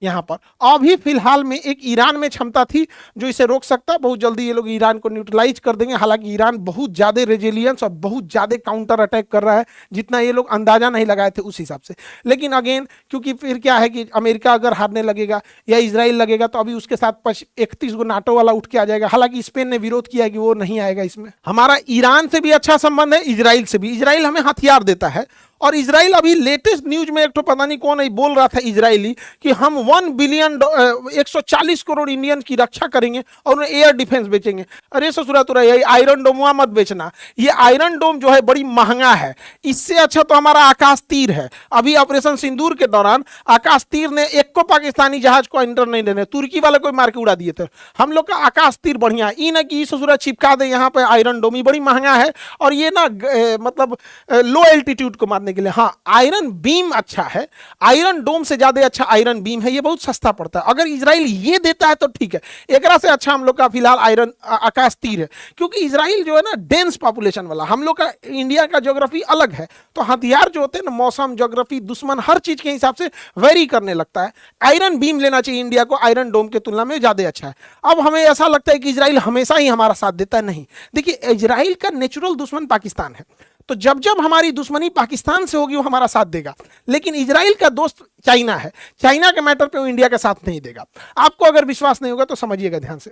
यहाँ पर अभी फिलहाल में एक ईरान में क्षमता थी जो इसे रोक सकता। बहुत जल्दी ये लोग ईरान को न्यूट्रलाइज कर देंगे। हालांकि ईरान बहुत ज्यादा रेजिलियंस और बहुत ज्यादा काउंटर अटैक कर रहा है, जितना ये लोग अंदाजा नहीं लगाए थे उस हिसाब से। लेकिन अगेन क्योंकि फिर क्या है कि अमेरिका अगर हारने लगेगा या इजराइल लगेगा तो अभी उसके साथ 31 गो नाटो वाला उठ के आ जाएगा। हालांकि स्पेन ने विरोध किया है कि वो नहीं आएगा इसमें। हमारा ईरान से भी अच्छा संबंध है, इजराइल से भी। इजराइल हमें हथियार देता है और इजराइल अभी लेटेस्ट न्यूज में एक तो पता नहीं कौन बोल रहा था इजरायली कि हम 1 बिलियन 140 करोड़ इंडियन की रक्षा करेंगे और उन्हें एयर डिफेंस बेचेंगे। अरे ससुरा तो रही आयरन डोम मत बेचना, ये आयरन डोम जो है बड़ी महंगा है। इससे अच्छा तो हमारा आकाश तीर है। अभी ऑपरेशन सिंदूर के दौरान आकाश तीर ने एक को पाकिस्तानी जहाज को एंटर नहीं देने, तुर्की वाले को मार के उड़ा दिए थे। हम लोग का आकाश तीर बढ़िया है, ई ना कि ससुरा चिपका दे यहाँ पे आयरन डोम, बड़ी महंगा है और ये ना मतलब लो एल्टीट्यूड को मारने के लिए। हाँ आयरन बीम अच्छा है, आयरन डोम से ज्यादा अच्छा आयरन बीम है, ये बहुत सस्ता पड़ता है। अगर इजराइल ये देता है तो ठीक है, एकरा से अच्छा हम लोग का फिलहाल आयरन आकाश तीर है। क्योंकि इजराइल जो है ना डेंस पॉपुलेशन वाला, हम लोग का इंडिया का ज्योग्राफी अलग है, तो हथियार जो होते हैं ना मौसम, ज्योग्राफी, दुश्मन हर चीज के हिसाब से वेरी करने लगता है। आयरन बीम लेना चाहिए इंडिया को, आयरन डोम के तुलना में ज्यादा अच्छा है। अब हमें ऐसा लगता है कि इजराइल हमेशा ही हमारा साथ देता है, नहीं। देखिए इजराइल का नेचुरल दुश्मन पाकिस्तान है, तो जब जब हमारी दुश्मनी पाकिस्तान से होगी वो हमारा साथ देगा। लेकिन इजराइल का दोस्त चाइना है, चाइना के मैटर पे वो इंडिया का साथ नहीं देगा। आपको अगर विश्वास नहीं होगा तो समझिएगा ध्यान से,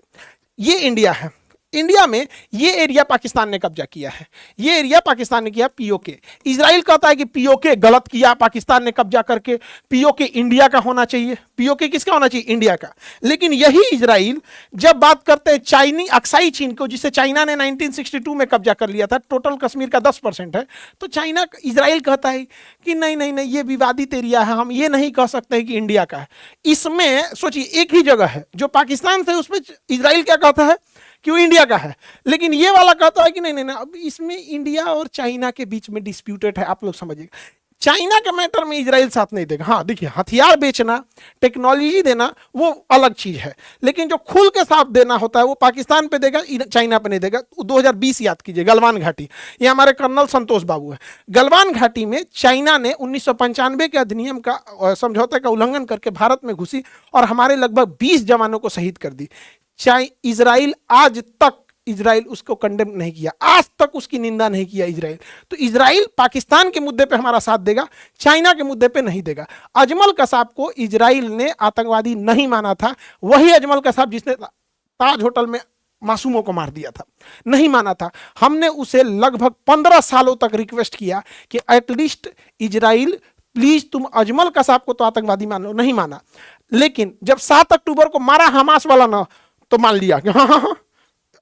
ये इंडिया है, इंडिया में ये एरिया पाकिस्तान ने कब्जा किया है, ये एरिया पाकिस्तान ने किया पीओके। इजराइल कहता है कि पीओके गलत किया पाकिस्तान ने कब्जा करके, पीओके इंडिया का होना चाहिए। पीओके किसका होना चाहिए? इंडिया का। लेकिन यही इजराइल जब बात करते हैं चाइनी अक्साई चीन को, जिसे चाइना ने 1962 में कब्जा कर लिया था, टोटल कश्मीर का 10% है, तो चाइना इजराइल कहता है कि नहीं नहीं नहीं, ये विवादित एरिया है, हम ये नहीं कह सकते कि इंडिया का है। इसमें सोचिए एक ही जगह है जो पाकिस्तान से, उसमें इजराइल क्या कहता है कि वो इंडिया का है, लेकिन ये वाला कहता है कि नहीं नहीं नहीं, अब इसमें इंडिया और चाइना के बीच में डिस्प्यूटेड है। आप लोग समझिएगा, चाइना के मैटर में इजराइल साथ नहीं देगा। हाँ देखिए, हथियार बेचना, टेक्नोलॉजी देना वो अलग चीज है, लेकिन जो खुल के साथ देना होता है वो पाकिस्तान पे देगा, चाइना पे नहीं देगा। 2020 याद कीजिए, गलवान घाटी, ये हमारे कर्नल संतोष बाबू है। गलवान घाटी में चाइना ने 1995 के अधिनियम का, समझौते का उल्लंघन करके भारत में घुसी और हमारे लगभग 20 जवानों को शहीद कर दी। इजराइल आज तक, इजराइल उसको कंडेम नहीं किया, आज तक उसकी निंदा नहीं किया इजराइल। तो इजराइल पाकिस्तान के मुद्दे पे हमारा साथ देगा, चाइना के मुद्दे पे नहीं देगा। अजमल कसाब को इजराइल ने आतंकवादी नहीं माना था, वही अजमल कसाब जिसने ताज होटल में मासूमों को मार दिया था, नहीं माना था। हमने उसे लगभग 15 सालों तक रिक्वेस्ट किया कि एटलीस्ट इजराइल प्लीज तुम अजमल कसाब को तो आतंकवादी मान लो, नहीं माना। लेकिन जब 7 अक्टूबर को मारा हमास वाला ना, तो मान लिया कि हाँ हाँ हाँ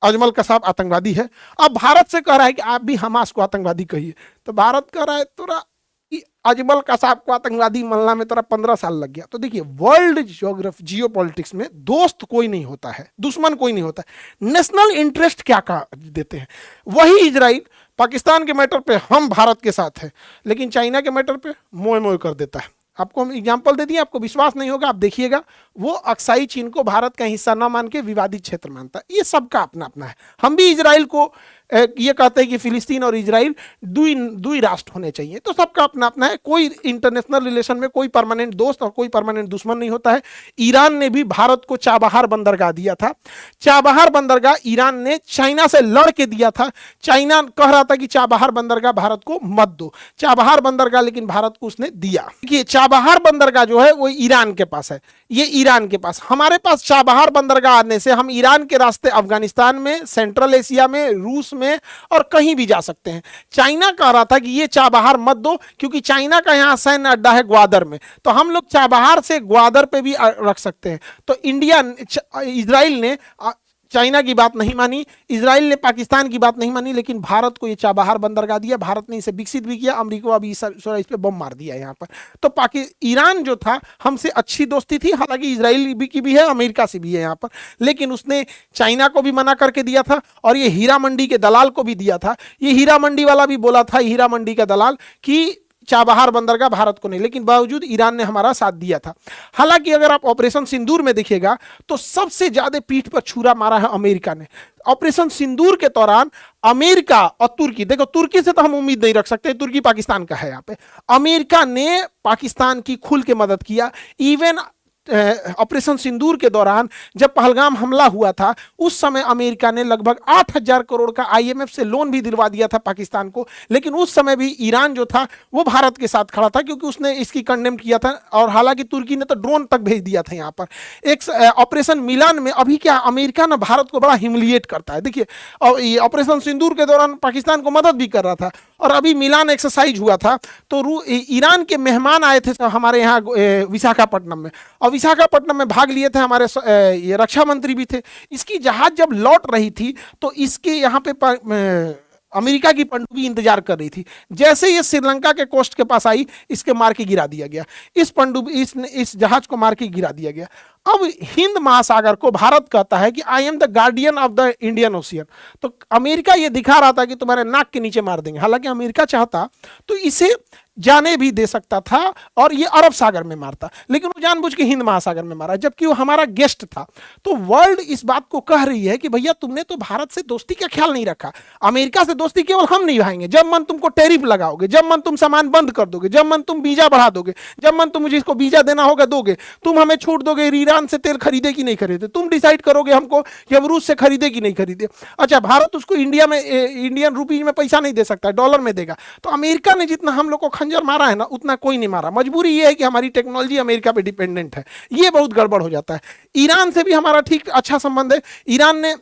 अजमल कसाब आतंकवादी है। अब भारत से कह रहा है कि आप भी हमास को आतंकवादी कहिए, तो भारत कह रहा है तोरा अजमल कसाब को आतंकवादी मानना में तोरा 15 साल लग गया। तो देखिए, वर्ल्ड ज्योग्राफी जियोपॉलिटिक्स में दोस्त कोई नहीं होता है, दुश्मन कोई नहीं होता है, नेशनल इंटरेस्ट क्या का देते हैं। वही इजराइल पाकिस्तान के मैटर पे हम भारत के साथ है, लेकिन चाइना के मैटर पे मोए मोए कर देता है। आपको हम एग्जाम्पल दे दिए, आपको विश्वास नहीं होगा, आप देखिएगा। वो अक्साई चीन को भारत का हिस्सा ना मान के विवादित क्षेत्र मानता है। ये सबका अपना अपना है। हम भी इजराइल को ये कहते हैं कि फिलिस्तीन और इजराइल दुई राष्ट्र होने चाहिए, तो सबका अपना अपना है। कोई इंटरनेशनल रिलेशन में कोई परमानेंट दोस्त और कोई परमानेंट दुश्मन नहीं होता है। ईरान ने भी भारत को चाबहार बंदरगाह दिया था। चाबहार बंदरगाह ईरान ने चाइना से लड़ के दिया था। चाइना कह रहा था कि चाबहार बंदरगाह भारत को मत दो, चाबहार बंदरगाह लेकिन भारत को उसने दिया। देखिए, चाबहार बंदरगाह जो है वो ईरान के पास है, ये ईरान के पास। हमारे पास चाबहार बंदरगाह आने से हम ईरान के रास्ते अफगानिस्तान में, सेंट्रल एशिया में, रूस में और कहीं भी जा सकते हैं। चाइना कह रहा था कि ये चाबहार मत दो, क्योंकि चाइना का यहां सैन्य अड्डा है ग्वादर में, तो हम लोग चाबहार से ग्वादर पे भी रख सकते हैं। तो इजराइल ने चाइना की बात नहीं मानी, इजराइल ने पाकिस्तान की बात नहीं मानी, लेकिन भारत को ये चाबहार बंदरगाह दिया। भारत ने इसे विकसित भी किया, अमेरिका अभी इस पे बम मार दिया यहाँ पर। तो ईरान जो था हमसे अच्छी दोस्ती थी, हालांकि इजराइल की भी है, अमेरिका से भी है यहाँ पर, लेकिन उसने चाइना को भी मना करके दिया था और ये हीरा मंडी के दलाल को भी दिया था। ये हीरा मंडी वाला भी बोला था, हीरा मंडी का दलाल, कि चाबहार बंदरगाह भारत को नहीं, लेकिन बावजूद ईरान ने हमारा साथ दिया था। हालांकि अगर आप ऑपरेशन सिंदूर में देखिएगा तो सबसे ज्यादा पीठ पर छुरा मारा है अमेरिका ने। ऑपरेशन सिंदूर के दौरान अमेरिका और तुर्की, देखो तुर्की से तो हम उम्मीद नहीं रख सकते, तुर्की पाकिस्तान का है यहाँ पे, अमेरिका ने पाकिस्तान की खुल के मदद किया। इवन ऑपरेशन सिंदूर के दौरान जब पहलगाम हमला हुआ था, उस समय अमेरिका ने लगभग 8,000 करोड़ का आईएमएफ से लोन भी दिलवा दिया था पाकिस्तान को। लेकिन उस समय भी ईरान जो था वो भारत के साथ खड़ा था, क्योंकि उसने इसकी कंडेम किया था। और हालांकि तुर्की ने तो ड्रोन तक भेज दिया था यहाँ पर। एक ऑपरेशन मिलान में अभी क्या अमेरिका ना भारत को बड़ा ह्यूमिलिएट करता है। देखिए, और ये ऑपरेशन सिंदूर के दौरान पाकिस्तान को मदद भी कर रहा था, और अभी मिलान एक्सरसाइज हुआ था तो ईरान के मेहमान आए थे हमारे यहाँ विशाखापट्टनम में, और विशाखापट्टनम में भाग लिए थे हमारे ये रक्षा मंत्री भी थे। इसकी जहाज जब लौट रही थी तो इसके यहाँ पे अमेरिका की पनडुब्बी इंतजार कर रही थी। जैसे ये श्रीलंका के कोस्ट के पास आई, इसके मार के गिरा दिया गया, इस जहाज को मार के गिरा दिया गया। अब हिंद महासागर को भारत कहता है कि I am the guardian of the Indian ocean, तो अमेरिका ये दिखा रहा था कि तुम्हारे नाक के नीचे मार देंगे। हालांकि अमेरिका चाहता तो इसे जाने भी दे सकता था और ये अरब सागर में मारता, लेकिन वो जानबूझ के हिंद महासागर में मारा, जबकि वो हमारा गेस्ट था। तो वर्ल्ड इस बात को कह रही है कि भैया तुमने तो भारत से दोस्ती का ख्याल नहीं रखा। अमेरिका से दोस्ती केवल हम निभाएंगे जब मन तुमको टैरिफ लगाओगे, जब मन तुम सामान बंद कर दोगे, जब मन तुम वीजा बढ़ा दोगे, जब मन तुम मुझे इसको वीजा देना होगा दोगे, तुम हमें छूट दोगे ईरान से तेल खरीदे कि नहीं खरीदे, तुम डिसाइड करोगे हमको कि हम रूस से खरीदे कि नहीं खरीदे। अच्छा, भारत उसको इंडिया में इंडियन रुपीज में पैसा नहीं दे सकता, डॉलर में देगा। तो अमेरिका ने जितना हम लोग को खंजर मारा है ना, उतना कोई नहीं मारा। मजबूरी ये है कि हमारी टेक्नोलॉजी अमेरिका पे डिपेंडेंट है, ये बहुत गड़बड़ हो जाता है। ईरान से भी हमारा ठीक अच्छा संबंध है। ईरान ने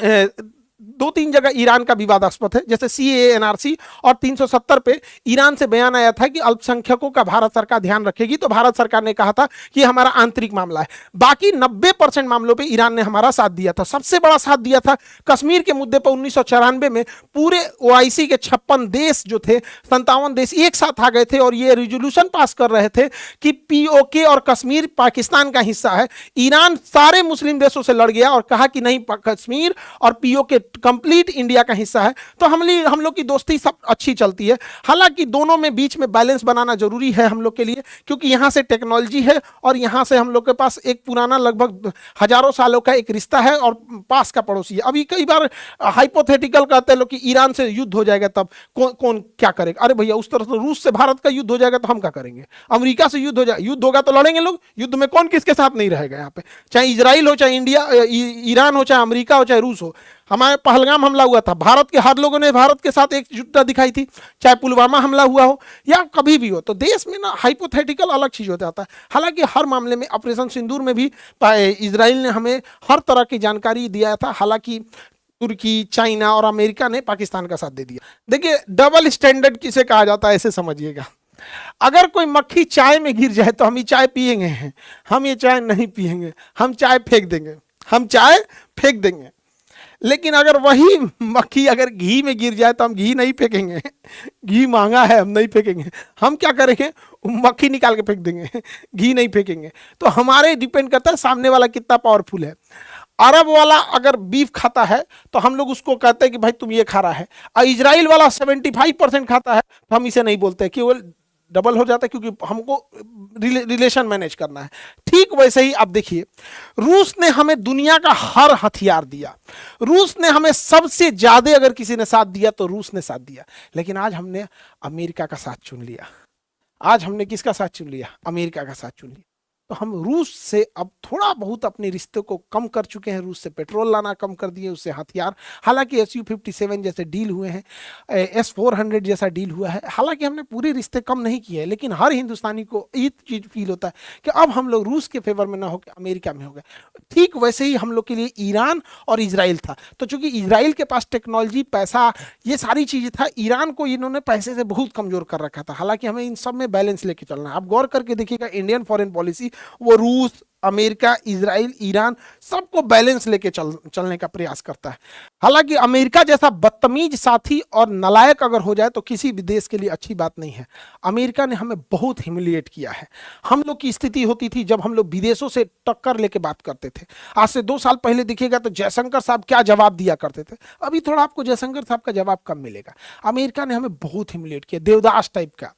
दो तीन जगह ईरान का विवादास्पद है, जैसे सीएए, एनआरसी और 370 पे ईरान से बयान आया था कि अल्पसंख्यकों का भारत सरकार ध्यान रखेगी, तो भारत सरकार ने कहा था कि हमारा आंतरिक मामला है। बाकी 90% मामलों पे ईरान ने हमारा साथ दिया था। सबसे बड़ा साथ दिया था कश्मीर के मुद्दे पर 1994 में। पूरे ओआईसी के 56 देश जो थे, 57 देश एक साथ आ गए थे और ये रिजोल्यूशन पास कर रहे थे कि पीओके और कश्मीर पाकिस्तान का हिस्सा है। ईरान सारे मुस्लिम देशों से लड़ गया और कहा कि नहीं, कश्मीर और पीओके कंप्लीट इंडिया का हिस्सा है। तो हम लोग की दोस्ती सब अच्छी चलती है। हालांकि दोनों में बीच में बैलेंस बनाना जरूरी है हम लोग के लिए, क्योंकि यहां से टेक्नोलॉजी है और यहां से हम लोग के पास एक पुराना लगभग हजारों सालों का एक रिश्ता है और पास का पड़ोसी है। अभी कई बार हाइपोथेटिकल कहते हैं लोग कि ईरान से युद्ध हो जाएगा तब कौन क्या करेगा। अरे भैया, उस तरह से रूस से भारत का युद्ध हो जाएगा तो हम क्या करेंगे? अमेरिका से युद्ध हो जाए, युद्ध होगा तो लड़ेंगे लोग। युद्ध में कौन किसके साथ नहीं रहेगा यहाँ पे, चाहे इजराइल हो, चाहे इंडिया, ईरान हो, चाहे अमेरिका हो, चाहे रूस हो। हमारे पहलगाम हमला हुआ था, भारत के हर लोगों ने भारत के साथ एकजुटता दिखाई थी। चाहे पुलवामा हमला हुआ हो या कभी भी हो, तो देश में ना हाइपोथेटिकल अलग चीज हो जाता है। हालांकि हर मामले में ऑपरेशन सिंदूर में भी इजराइल ने हमें हर तरह की जानकारी दिया था। हालांकि तुर्की, चाइना और अमेरिका ने पाकिस्तान का साथ दे दिया। देखिए, डबल स्टैंडर्ड किसे कहा जाता है ऐसे समझिएगा। अगर कोई मक्खी चाय में गिर जाए तो हम ये चाय पिएंगे, हम ये चाय नहीं पिएंगे, हम चाय फेंक देंगे, हम चाय फेंक देंगे। लेकिन अगर वही मक्खी अगर घी में गिर जाए तो हम घी नहीं फेंकेंगे। घी महंगा है, हम नहीं फेंकेंगे। हम क्या करेंगे? मक्खी निकाल के फेंक देंगे, घी नहीं फेंकेंगे। तो हमारे डिपेंड करता है सामने वाला कितना पावरफुल है। अरब वाला अगर बीफ खाता है तो हम लोग उसको कहते हैं कि भाई तुम ये खा रहा है, और इजराइल वाला 75% खाता है तो हम इसे नहीं बोलते, केवल डबल हो जाता है, क्योंकि हमको रिलेशन मैनेज करना है। ठीक वैसे ही आप देखिए, रूस ने हमें दुनिया का हर हथियार दिया। रूस ने हमें सबसे ज्यादा अगर किसी ने साथ दिया तो रूस ने साथ दिया। लेकिन आज हमने अमेरिका का साथ चुन लिया। आज हमने किसका साथ चुन लिया? अमेरिका का साथ चुन लिया। तो हम रूस से अब थोड़ा बहुत अपने रिश्ते को कम कर चुके हैं। रूस से पेट्रोल लाना कम कर दिए, उससे हथियार। हालांकि SU-57 जैसे डील हुए हैं, S-400 जैसा डील हुआ है। हालांकि हमने पूरे रिश्ते कम नहीं किए, लेकिन हर हिंदुस्तानी को ये चीज फील होता है कि अब हम लोग रूस के फेवर में ना होकर अमेरिका में हो गए। ठीक वैसे ही हम लोग के लिए ईरान और इजराइल था। तो चूंकि इजराइल के पास टेक्नोलॉजी, पैसा, ये सारी चीजें था, ईरान को इन्होंने पैसे से बहुत कमजोर कर रखा था। हालांकि हमें इन सब में बैलेंस लेके चलना है। आप गौर करके देखिएगा, इंडियन फॉरेन पॉलिसी वो रूस, अमेरिका, इजराइल, ईरान सबको बैलेंस लेके चलने का प्रयास करता है। हालांकि अमेरिका जैसा बदतमीज साथी और नालायक अगर हो जाए तो किसी भी देश के लिए अच्छी बात नहीं है। अमेरिका ने हमें बहुत ह्यूमिलिएट किया है। हम लोग की स्थिति होती थी जब हम लोग विदेशों से टक्कर लेके बात करते थे। आज से 2 साल पहले देखिएगा तो जयशंकर साहब क्या जवाब दिया करते थे। अभी थोड़ा आपको जयशंकर साहब का जवाब कम मिलेगा। अमेरिका ने हमें बहुत ह्यूमिलिएट किया, देवदास टाइप का।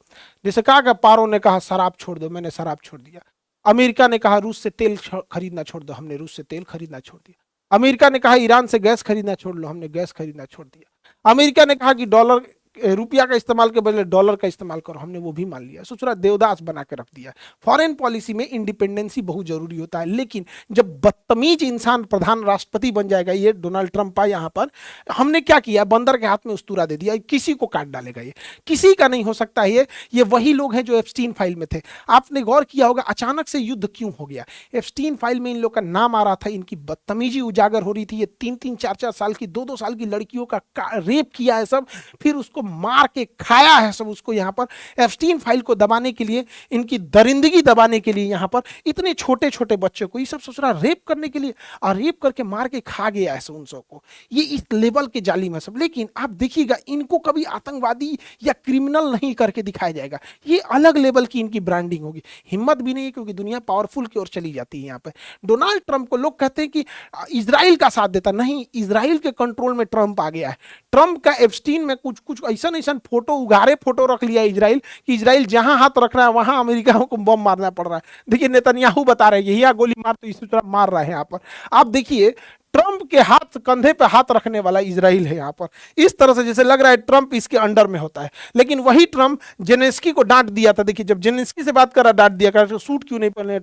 जैसे कहा, पारो ने कहा शराब छोड़ दो, मैंने शराब छोड़ दिया। अमेरिका ने कहा रूस से तेल खरीदना छोड़ दो, हमने रूस से तेल खरीदना छोड़ दिया। अमेरिका ने कहा ईरान से गैस खरीदना छोड़ लो, हमने गैस खरीदना छोड़ दिया। अमेरिका ने कहा कि डॉलर, रुपया का इस्तेमाल के बदले डॉलर का इस्तेमाल करो, हमने वो भी मान लिया। ससुरा देवदास बना के रख दिया। फॉरेन पॉलिसी में इंडिपेंडेंसी बहुत जरूरी होता है, लेकिन जब बदतमीज इंसान प्रधान राष्ट्रपति बन जाएगा, ये डोनाल्ड ट्रंप आ यहाँ पर, हमने क्या किया? बंदर के हाथ में उस्तूरा दे दिया, किसी को काट डालेगा। ये किसी का नहीं हो सकता है। ये वही लोग हैं जो एप्स्टीन फाइल में थे। आपने गौर किया होगा अचानक से युद्ध क्यों हो गया? एप्स्टीन फाइल में इन लोग का नाम आ रहा था, इनकी बदतमीजी उजागर हो रही थी। ये 3-3, 4-4 साल की, 2-2 साल की लड़कियों का रेप किया है सब, फिर उसको मार के खाया है सब उसको। यहाँ पर एप्स्टीन फाइल को दबाने के लिए, इनकी दरिंदगी दबाने के लिए, यहाँ पर इतने छोटे छोटे बच्चों को ये सब ससुरा रेप करने के लिए, और रेप करके मार के खा गया है सब उन सबको। ये इस लेवल के जालिम है सब। लेकिन आप देखिएगा, इनको कभी आतंकवादी या क्रिमिनल नहीं करके दिखाया जाएगा। ये अलग लेवल की इनकी ब्रांडिंग होगी। हिम्मत भी नहीं है, क्योंकि दुनिया पावरफुल की ओर चली जाती है। यहाँ पे डोनाल्ड ट्रंप को लोग कहते हैं कि इजराइल का साथ देता, नहीं, इजराइल के कंट्रोल में ट्रंप आ गया है। ट्रंप का एप्स्टीन में कुछ कुछ ऐसा फोटो, उगारे फोटो रख लिया इजराइल कि इजराइल जहां हाथ रख रहा है वहां अमेरिका को बम मारना पड़ रहा है। देखिए, नेतन्याहू बता रहे हैं यही गोली मार, तो इसी तरह मार रहा है। यहाँ पर आप देखिए, ट्रंप के हाथ, कंधे पे हाथ रखने वाला इजराइल है यहाँ पर। इस तरह से जैसे लग रहा है ट्रंप इसके अंडर में होता है। लेकिन वही ट्रंप जेलेंस्की को डांट दिया था। देखिए, जब जेलेंस्की से बात कर रहा, डांट दिया, कर सूट क्यों नहीं पहने,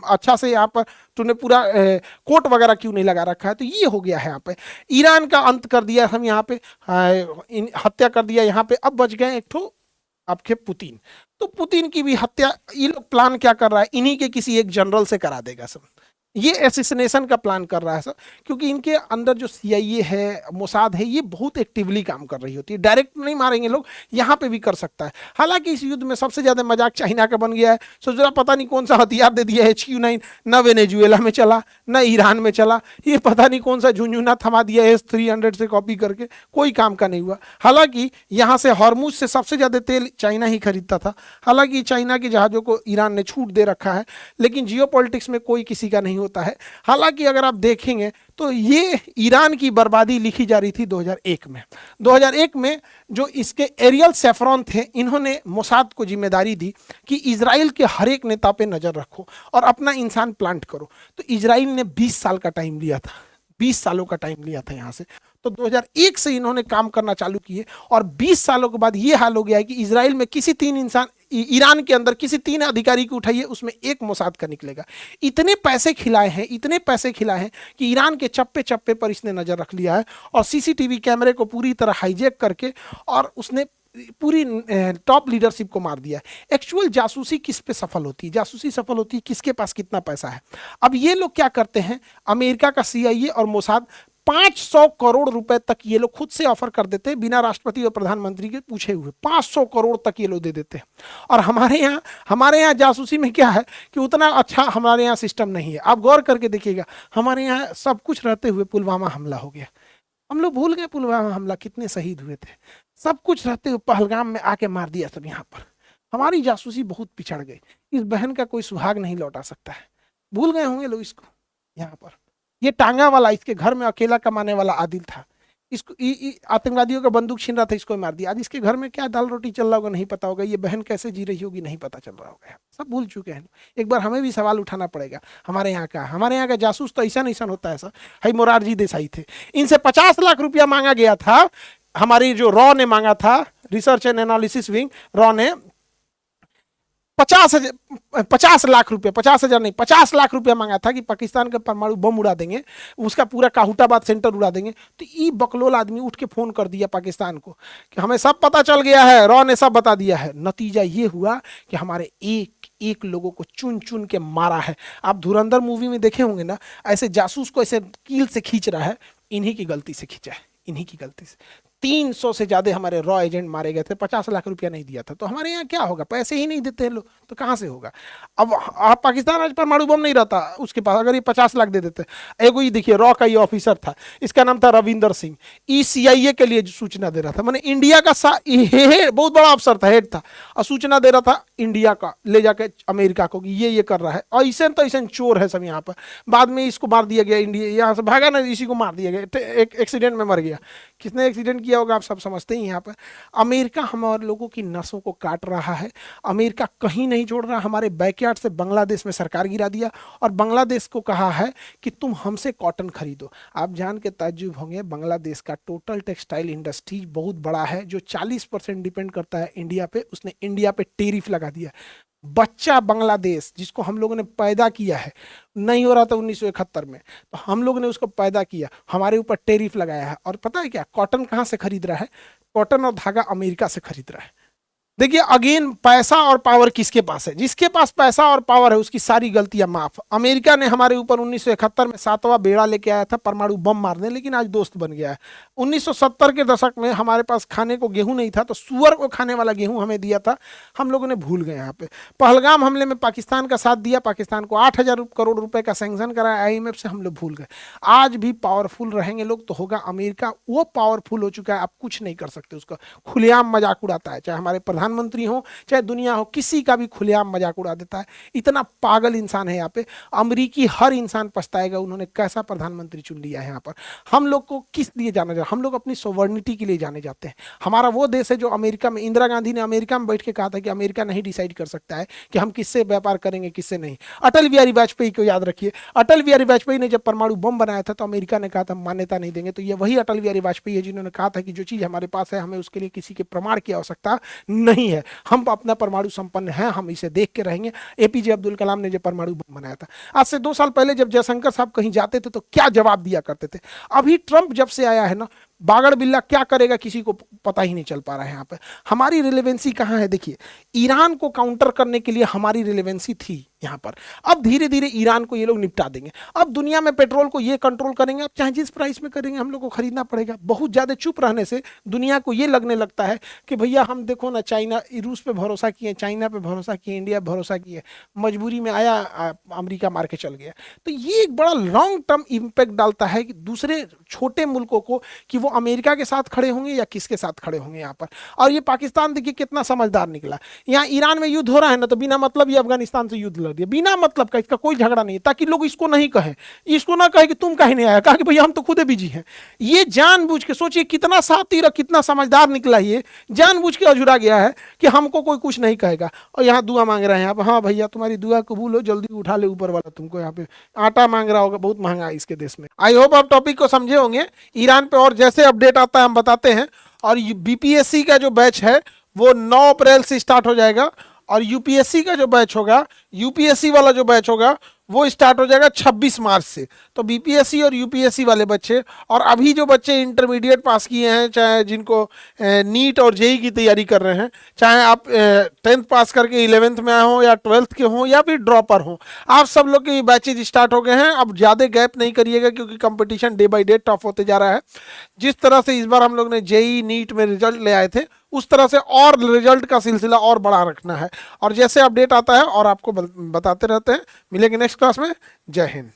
अच्छा से यहाँ पर तूने पूरा कोट वगैरह क्यों नहीं लगा रखा है। तो ये हो गया है यहाँ पे। ईरान का अंत कर दिया हम यहाँ पे, हत्या कर दिया यहाँ पे। अब बच गए एक ठो आपके पुतिन। तो पुतिन की भी हत्या ये लोग प्लान क्या कर रहा है, इन्हीं के किसी एक जनरल से करा देगा सब। ये एसिसिनेशन का प्लान कर रहा है सर, क्योंकि इनके अंदर जो सीआईए है, मोसाद है, ये बहुत एक्टिवली काम कर रही होती है। डायरेक्ट नहीं मारेंगे लोग, यहाँ पे भी कर सकता है। हालांकि इस युद्ध में सबसे ज्यादा मजाक चाइना का बन गया है। सो जरा पता नहीं कौन सा हथियार दे दिया HQ9, न वेनेजुएला में चला न ईरान में चला, ये पता नहीं कौन सा झुंझुना थमा दिया S-300 से कॉपी करके, कोई काम का नहीं हुआ। हालांकि यहाँ से हॉर्मुज से सबसे ज्यादा तेल चाइना ही खरीदता था। हालांकि चाइना के जहाजों को ईरान ने छूट दे रखा है, लेकिन जियोपॉलिटिक्स में कोई किसी का नहीं होता है। हालांकि अगर आप देखेंगे तो ये ईरान की बर्बादी लिखी जा रही थी 2001 में। 2001 में जो इसके एरियल सेफ्रॉन थे, इन्होंने मोसाद को जिम्मेदारी दी कि इजराइल के हर एक नेता पे नजर रखो और अपना इंसान प्लांट करो। तो इजराइल ने 20 साल का टाइम लिया था, 20 सालों का टाइम लिया था यहाँ से। तो 2001 से इन्होंने काम करना चालू किए और 20 सालों के बाद ये हाल हो गया है कि इजराइल में किसी 3 इंसान, ईरान के अंदर किसी 3 अधिकारी को उठाइए, उसमें एक मोसाद का निकलेगा। इतने पैसे खिलाए हैं, इतने पैसे खिलाए हैं कि ईरान के चप्पे चप्पे पर इसने नजर रख लिया है और सीसीटीवी कैमरे को पूरी तरह हाईजैक करके और उसने पूरी टॉप लीडरशिप को मार दिया है। एक्चुअल जासूसी किस पे सफल होती है, जासूसी सफल होती है किसके पास कितना पैसा है। अब ये लोग क्या करते हैं, अमेरिका का सीआईए और मोसाद 500 करोड़ रुपए तक ये लोग खुद से ऑफर कर देते हैं, बिना राष्ट्रपति और प्रधानमंत्री के पूछे हुए 500 करोड़ तक ये लोग दे देते हैं। और हमारे यहाँ जासूसी में क्या है कि उतना अच्छा हमारे यहाँ सिस्टम नहीं है। आप गौर करके देखिएगा, हमारे यहाँ सब कुछ रहते हुए पुलवामा हमला हो गया। हम लोग भूल गए पुलवामा हमला, कितने शहीद हुए थे। सब कुछ रहते हुए पहलगाम में आके मार दिया सब यहाँ पर। हमारी जासूसी बहुत पिछड़ गई। इस बहन का कोई सुहाग नहीं लौटा सकता है। भूल गए होंगे लोग इसको। यहाँ पर ये टांगा वाला, इसके घर में अकेला कमाने वाला आदिल था, इसको आतंकवादियों का बंदूक छीन रहा था, इसको मार दिया। आज इसके घर में क्या दाल रोटी चल रहा होगा नहीं पता होगा, ये बहन कैसे जी रही होगी नहीं पता चल रहा होगा। सब भूल चुके हैं। एक बार हमें भी सवाल उठाना पड़ेगा। हमारे यहाँ का जासूस तो ऐसा नहीं होता है सर। है मोरारजी देसाई थे, इनसे 50 लाख रुपया मांगा गया था। हमारी जो रॉ ने मांगा था, research and analysis wing, raw ने 50 लाख रुपया, 50,000 नहीं 50 लाख रुपया मांगा था कि पाकिस्तान का परमाणु बम उड़ा देंगे, उसका पूरा काहुटाबाद सेंटर उड़ा देंगे। तो ये बकलोल आदमी उठ के फोन कर दिया पाकिस्तान को कि हमें सब पता चल गया है, रॉ ने सब बता दिया है। नतीजा ये हुआ कि हमारे एक एक लोगों को चुन चुन के मारा है। आप धुरंधर मूवी में देखे होंगे ना, ऐसे जासूस को ऐसे कील से खींच रहा है, इन्हीं की गलती से खींचा है, इन्हीं की गलती से। 300 से ज्यादा हमारे रॉ एजेंट मारे गए थे, 50 लाख रुपया नहीं दिया था। तो हमारे यहाँ क्या होगा, पैसे ही नहीं देते हैं लोग, तो कहाँ से होगा। अब आप पाकिस्तान आज परमाणु बम नहीं रहता उसके पास, अगर ये 50 लाख दे देते। एगो ही देखिए, रॉ का ये ऑफिसर था, इसका नाम था रविंदर सिंह, CIA के लिए सूचना दे रहा था। मैंने इंडिया का बहुत बड़ा अफसर था, हेड था, और सूचना दे रहा था इंडिया का ले जाके अमेरिका को कि ये कर रहा है। और ऐसे तो ऐसे चोर है सब यहाँ पर। बाद में इसको मार दिया गया, इंडिया यहाँ से भागा ना, इसी को मार दिया गया, एक एक्सीडेंट में मर गया। किसने एक्सीडेंट किया होगा आप सब समझते ही। यहाँ पर अमेरिका हमारे लोगों की नसों को काट रहा है। अमेरिका कहीं नहीं छोड़ रहा। हमारे बैकयार्ड से बांग्लादेश में सरकार गिरा दिया और बांग्लादेश को कहा है कि तुम हमसे कॉटन खरीदो। आप जान के ताज्जुब होंगे, बांग्लादेश का टोटल टेक्सटाइल इंडस्ट्री बहुत बड़ा है, जो 40% डिपेंड करता है इंडिया पे। उसने इंडिया पे टेरिफ लगा दिया। बच्चा बांग्लादेश जिसको हम लोगों ने पैदा किया है, नहीं हो रहा था 1971 में, तो हम लोगों ने उसको पैदा किया, हमारे ऊपर टेरिफ लगाया है। और पता है क्या, कॉटन कहाँ से खरीद रहा है, कॉटन और धागा अमेरिका से खरीद रहा है। देखिए अगेन, पैसा और पावर किसके पास है, जिसके पास पैसा और पावर है उसकी सारी गलतियां माफ। अमेरिका ने हमारे ऊपर 1971 में 7वां बेड़ा लेके आया था परमाणु बम मारने, लेकिन आज दोस्त बन गया है। 1970 के दशक में हमारे पास खाने को गेहूं नहीं था, तो सुअर को खाने वाला गेहूं हमें दिया था, हम लोगों ने भूल गए। यहाँ पे पहलगाम हमले में पाकिस्तान का साथ दिया, पाकिस्तान को 8,000 करोड़ रुपए का सैंक्शन कराया IMF से, हम लोग भूल गए। आज भी पावरफुल रहेंगे लोग तो होगा अमेरिका। वो पावरफुल हो चुका है, आप कुछ नहीं कर सकते उसका। खुलेआम मजाक उड़ाता है, चाहे हमारे प्रधानमंत्री हो चाहे दुनिया हो, किसी का भी खुलेआम मजाक उड़ा देता है। इतना पागल इंसान है यहाँ पे। अमरीकी हर इंसान पछताएगा उन्होंने कैसा प्रधानमंत्री चुन लिया है यहाँ पर। हम लोग को किस लिए जाना जाता, हम लोग अपनी सोवर्निटी के लिए जाने जाते हैं। हमारा वो देश है जो अमेरिका में, इंदिरा गांधी ने अमेरिका में बैठ के कहा था कि अमेरिका नहीं डिसाइड कर सकता है कि हम किससे व्यापार करेंगे किससे नहीं। अटल बिहारी वाजपेयी को याद रखिए, अटल बिहारी वाजपेयी ने जब परमाणु बम बनाया था तो अमेरिका ने कहा था मान्यता नहीं देंगे। तो ये वही अटल बिहारी वाजपेयी है जिन्होंने कहा था कि जो चीज हमारे पास है हमें उसके लिए किसी के प्रमाण की आवश्यकता नहीं है, हम अपना परमाणु संपन्न है, हम इसे देख के रहेंगे। APJ अब्दुल कलाम ने जब परमाणु बम बनाया था, आज से 2 साल पहले जब जयशंकर साहब कहीं जाते थे तो क्या जवाब दिया करते थे। अभी ट्रंप जब से आया है ना, बागड़ बिल्ला क्या करेगा किसी को पता ही नहीं चल पा रहा है। यहाँ पे हमारी रिलेवेंसी कहाँ है, देखिए ईरान को काउंटर करने के लिए हमारी रिलेवेंसी थी, यहाँ पर। अब धीरे धीरे ईरान को ये लोग निपटा देंगे। अब दुनिया में पेट्रोल को ये कंट्रोल करेंगे, अब चाहे जिस प्राइस में करेंगे हम लोग को खरीदना पड़ेगा। बहुत ज़्यादा चुप रहने से दुनिया को ये लगने लगता है कि भैया हम देखो ना, चाइना रूस पे भरोसा किए, चाइना पे भरोसा किए, इंडिया पे भरोसा किए, मजबूरी में आया अमेरिका मार के चल गया। तो ये एक बड़ा लॉन्ग टर्म इम्पैक्ट डालता है कि दूसरे छोटे मुल्कों को, कि वो अमेरिका के साथ खड़े होंगे या किसके साथ खड़े होंगे यहाँ पर। और ये पाकिस्तान देखिए कितना समझदार निकला, यहाँ ईरान में युद्ध हो रहा है ना, तो बिना मतलब ये अफगानिस्तान से युद्ध लड़ दिया, बिना मतलब का, इसका कोई झगड़ा नहीं, ताकि लोग इसको नहीं कहें, इसको ना कहे कि तुम कहीं नहीं आया, कहा कि भैया हम तो खुदे बिजी हैं। ये जानबूझ के, सोचिए कितना शातिर और कितना समझदार निकला, ये जानबूझ के अझुरा गया है कि हमको कोई कुछ नहीं कहेगा। और यहाँ दुआ मांग रहे हैं यहाँ पर, हाँ भैया तुम्हारी दुआ कबूल हो, जल्दी उठा ले ऊपर वाला तुमको। यहाँ पे आटा मांग रहा होगा, बहुत महंगा है इसके देश में। आई होप आप टॉपिक को समझे होंगे। ईरान पे और जैसे अपडेट आता है हम बताते हैं। और बीपीएससी का जो बैच है वो 9 अप्रैल से स्टार्ट हो जाएगा, और यूपीएससी का जो बैच होगा, यूपीएससी वाला जो बैच होगा वो स्टार्ट हो जाएगा 26 मार्च से। तो बीपीएससी और यूपीएससी वाले बच्चे, और अभी जो बच्चे इंटरमीडिएट पास किए हैं, चाहे जिनको नीट और जेई की तैयारी कर रहे हैं, चाहे आप 10th पास करके 11th में आए हों या 12th के हों या फिर ड्रॉपर हों, आप सब लोग के बैचेज स्टार्ट हो गए हैं। अब ज़्यादा गैप नहीं करिएगा, क्योंकि competition day by day tough होते जा रहा है। जिस तरह से इस बार हम लोग ने जेई नीट में रिजल्ट ले आए थे, उस तरह से और रिजल्ट का सिलसिला और बड़ा रखना है। और जैसे अपडेट आता है और आपको बताते रहते हैं। मिलेंगे नेक्स्ट क्लास में। जय हिंद।